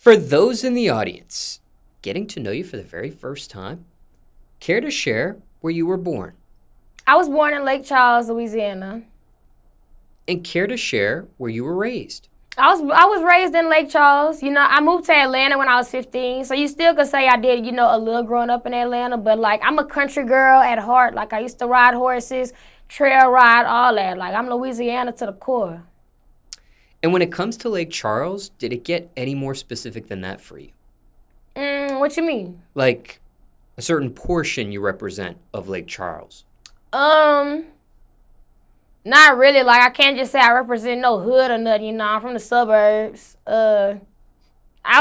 For those in the audience getting to know you for the very first time, care to share where you were born? I was born in Lake Charles, Louisiana. And care to share where you were raised? I was raised in Lake Charles. You know, I moved to Atlanta when I was 15, so you still could say I did, a little growing up in Atlanta, but, I'm a country girl at heart. I used to ride horses, trail ride, all that. I'm Louisiana to the core. And when it comes to Lake Charles, did it get any more specific than that for you? What you mean? Like a certain portion you represent of Lake Charles? Not really. I can't just say I represent no hood or nothing. I'm from the suburbs. I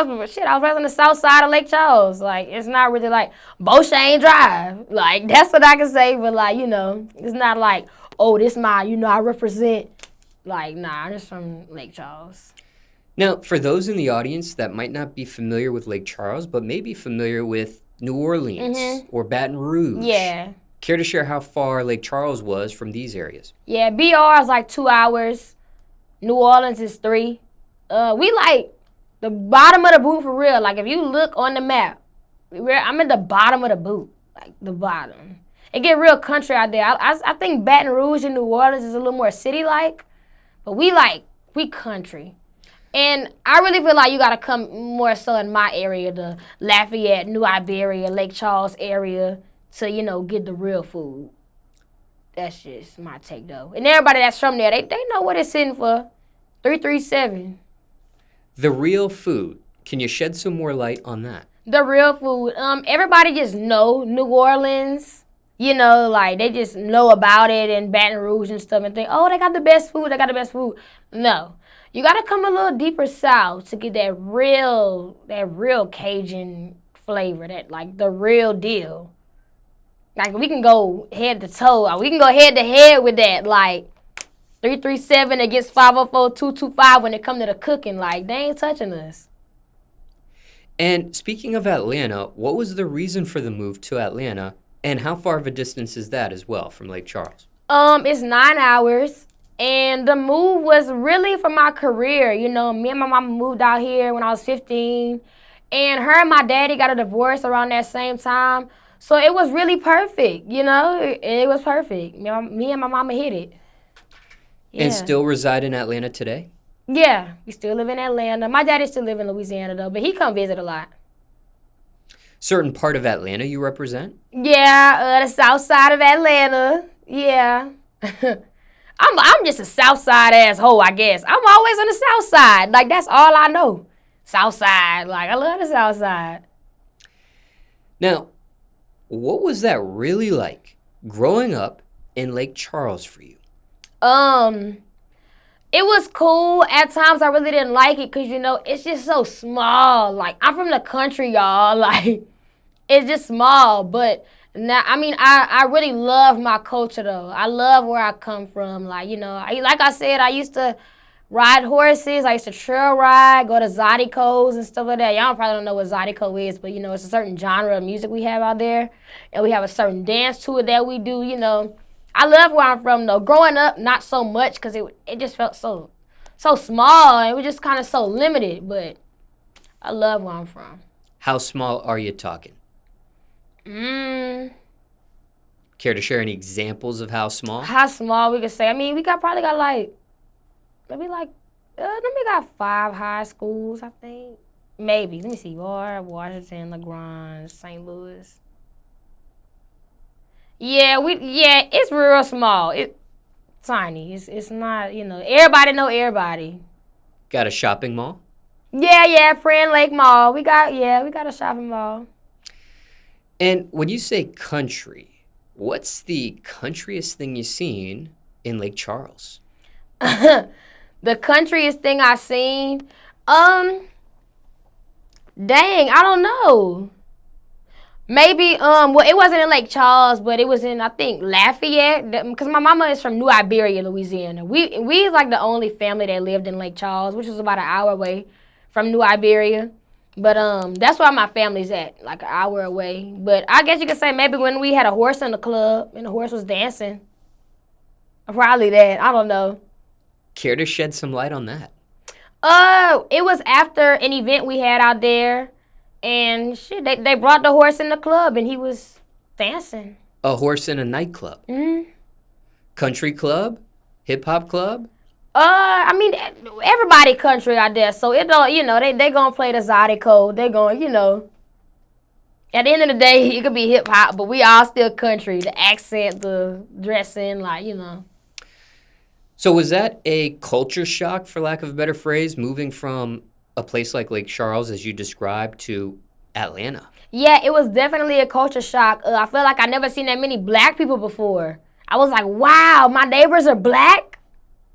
was raised on the south side of Lake Charles. It's not really Beauchene Drive. That's what I can say. But it's not oh, this my, I represent. Nah, I'm just from Lake Charles. Now, for those in the audience that might not be familiar with Lake Charles, but may be familiar with New Orleans or Baton Rouge. Yeah. Care to share how far Lake Charles was from these areas? Yeah, BR is 2 hours. New Orleans is 3. We the bottom of the boot for real. If you look on the map, I'm at the bottom of the boot. The bottom. It get real country out there. I think Baton Rouge and New Orleans is a little more city-like. But we country. And I really feel you got to come more so in my area, the Lafayette, New Iberia, Lake Charles area, to, get the real food. That's just my take, though. And everybody that's from there, they know what it's sitting for. 337. The real food. Can you shed some more light on that? The real food. Everybody just know New Orleans. They just know about it and Baton Rouge and stuff and think, oh, they got the best food. No. You got to come a little deeper south to get that real Cajun flavor, the real deal. We can go head to toe. We can go head to head with that, 337 against 504, 225 when it come to the cooking. They ain't touching us. And speaking of Atlanta, what was the reason for the move to Atlanta? And how far of a distance is that as well from Lake Charles? It's 9 hours. And the move was really for my career. Me and my mama moved out here when I was 15. And her and my daddy got a divorce around that same time. So it was really perfect, It was perfect. Me and my mama hit it. Yeah. And still reside in Atlanta today? Yeah, we still live in Atlanta. My daddy still live in Louisiana, though, but he come visit a lot. Certain part of Atlanta you represent? Yeah, the south side of Atlanta. Yeah. I'm just a south side asshole, I guess. I'm always on the south side. That's all I know. South side. I love the south side. Now, what was that really like growing up in Lake Charles for you? It was cool. At times I really didn't like it because, it's just so small. I'm from the country, y'all. It's just small. But now, I really love my culture, though. I love where I come from. Like I said, I used to ride horses. I used to trail ride, go to Zydeco's and stuff like that. Y'all probably don't know what Zydeco is, but, it's a certain genre of music we have out there. And we have a certain dance to it that we do, I love where I'm from, though. Growing up, not so much because it just felt so small. And it was just kind of so limited, but I love where I'm from. How small are you talking? Care to share any examples of how small? How small we could say? We probably got maybe we got 5 high schools, I think. Maybe. Let me see. Washington, LaGrange, St. Louis. Yeah, it's real small. It's tiny. It's not, everybody know everybody. Got a shopping mall? Yeah, Friend Lake Mall. We got a shopping mall. And when you say country, what's the countryest thing you've seen in Lake Charles? The countryest thing I've seen? Dang, I don't know. Maybe, it wasn't in Lake Charles, but it was in, I think, Lafayette, because my mama is from New Iberia, Louisiana. We the only family that lived in Lake Charles, which was about an hour away from New Iberia. But that's where my family's at, an hour away. But I guess you could say maybe when we had a horse in the club and the horse was dancing. Probably that. I don't know. Care to shed some light on that? It was after an event we had out there, and shit, they brought the horse in the club, and he was dancing. A horse in a nightclub? Mm-hmm. Country club? Hip-hop club? I mean, everybody country out there, so it don't, they gonna play the Zydeco. They gonna, at the end of the day, it could be hip-hop, but we all still country. The accent, the dressing, So was that a culture shock, for lack of a better phrase, moving from a place like Lake Charles, as you described, to Atlanta? Yeah, it was definitely a culture shock. I feel like I never seen that many black people before. I was like, wow, my neighbors are black?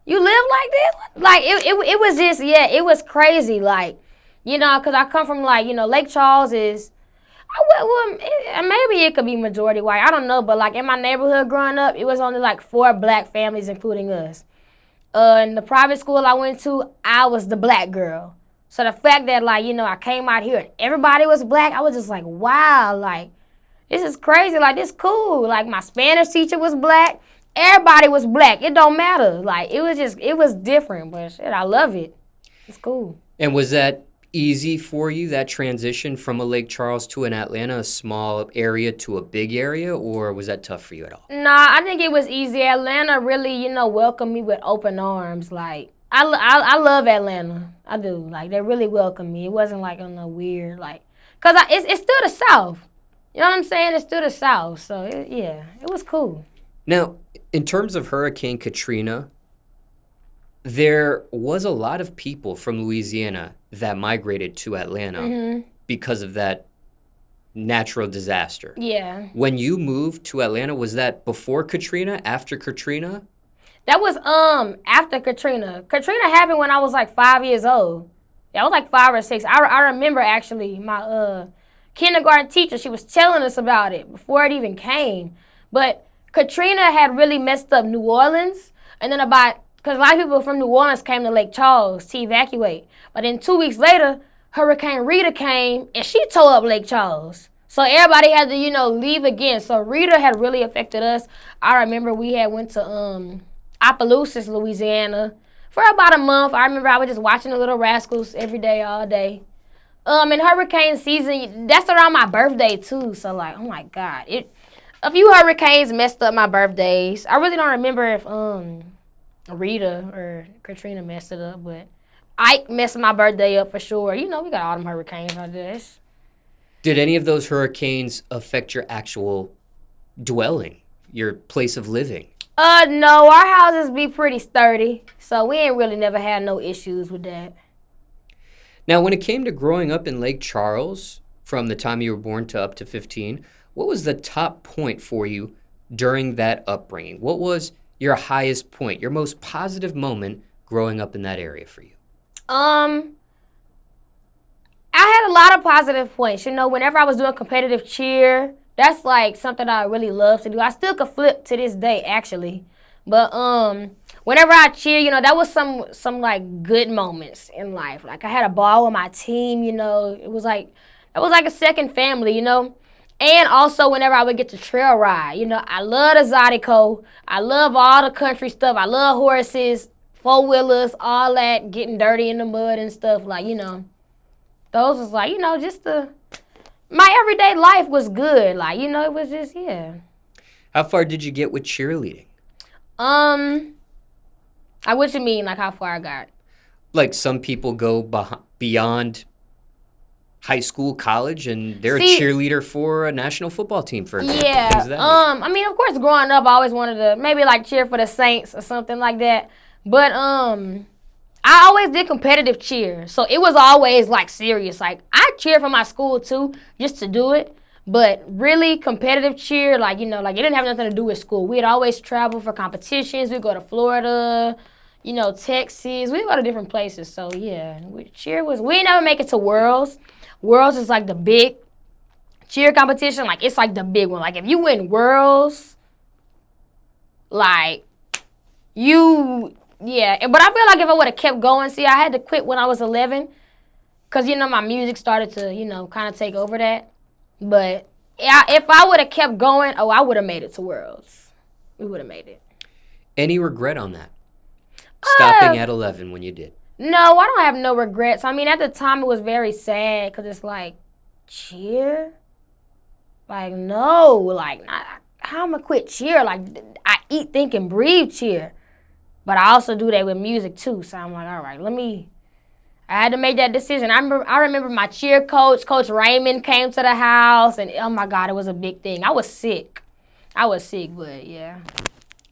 You live like this? Like, it was just, it was crazy. Like, because I come from, Lake Charles is, maybe it could be majority white. I don't know. But, in my neighborhood growing up, it was only, 4 black families, including us. In the private school I went to, I was the black girl. So the fact that, I came out here and everybody was black, I was just like, wow, this is crazy. This cool. My Spanish teacher was black. Everybody was black. It don't matter. It was different. But, shit, I love it. It's cool. And was that easy for you, that transition from a Lake Charles to an Atlanta, a small area to a big area, or was that tough for you at all? Nah, I think it was easy. Atlanta really, welcomed me with open arms. I love Atlanta. I do. They really welcomed me. It wasn't on a weird, because it's still the South. You know what I'm saying? It's still the South. So, it was cool. Now, in terms of Hurricane Katrina, there was a lot of people from Louisiana that migrated to Atlanta because of that natural disaster. Yeah. When you moved to Atlanta, was that before Katrina, after Katrina? That was after Katrina. Katrina happened when I was 5 years old. Yeah, I was 5 or 6. I remember actually my kindergarten teacher, she was telling us about it before it even came. But Katrina had really messed up New Orleans, and then because a lot of people from New Orleans came to Lake Charles to evacuate. But then 2 weeks later, Hurricane Rita came, and she tore up Lake Charles. So everybody had to, leave again. So Rita had really affected us. I remember we had went to Opelousas, Louisiana, for about a month. I remember I was just watching the Little Rascals every day, all day. In hurricane season, that's around my birthday, too. So, oh, my God. A few hurricanes messed up my birthdays. I really don't remember if Rita or Katrina messed it up, but Ike messed my birthday up for sure. We got all them hurricanes out there. Did any of those hurricanes affect your actual dwelling, your place of living? No, our houses be pretty sturdy, so we ain't really never had no issues with that. Now, when it came to growing up in Lake Charles, from the time you were born to up to 15, what was the top point for you during that upbringing? What was your highest point, your most positive moment growing up in that area for you? I had a lot of positive points. Whenever I was doing competitive cheer, that's something I really love to do. I still could flip to this day, actually. But whenever I cheer, that was some good moments in life. I had a ball with my team, it was it was a second family, And also whenever I would get to trail ride, I love the Zydeco. I love all the country stuff. I love horses, four-wheelers, all that, getting dirty in the mud and stuff. Those was just my everyday life was good. It was just, yeah. How far did you get with cheerleading? What you mean, how far I got? Some people go beyond high school, college, and they're a cheerleader for a national football team, for example. Yeah. Of course, growing up, I always wanted to maybe cheer for the Saints or something like that. But I always did competitive cheer, so it was always serious. I cheered for my school too, just to do it. But really competitive cheer, it didn't have nothing to do with school. We'd always travel for competitions. We'd go to Florida, Texas. We'd go to different places. So yeah, we never make it to Worlds. Worlds is the big cheer competition. It's the big one. If you win Worlds, yeah. But I feel if I would have kept going, I had to quit when I was 11 because, my music started to, kind of take over that. But if I would have kept going, I would have made it to Worlds. We would have made it. Any regret on that? Stopping at 11 when you did? No, I don't have no regrets. I mean, at the time it was very sad because it's like, cheer? Like, no. Like, how am I quit cheer? Like, I eat, think, and breathe cheer. But I also do that with music too. So I'm like, all right, I had to make that decision. I remember my cheer coach, Coach Raymond, came to the house, and oh my God, it was a big thing. I was sick, but yeah.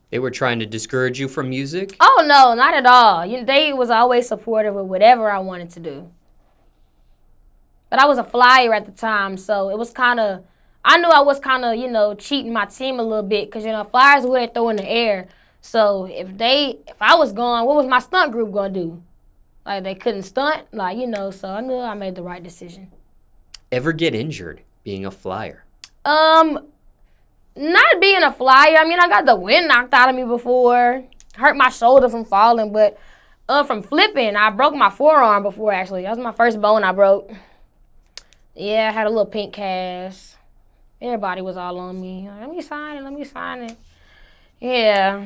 They were trying to discourage you from music? Oh no, not at all. They was always supportive of whatever I wanted to do. But I was a flyer at the time, so it was I knew I was cheating my team a little bit because flyers who they throw in the air. So if I was gone, what was my stunt group gonna do? Like they couldn't stunt, so I knew I made the right decision. Ever get injured being a flyer? Not being a flyer. I mean, I got the wind knocked out of me before. Hurt my shoulder from falling, but from flipping, I broke my forearm before, actually. That was my first bone I broke. Yeah, I had a little pink cast. Everybody was all on me. Let me sign it. Yeah.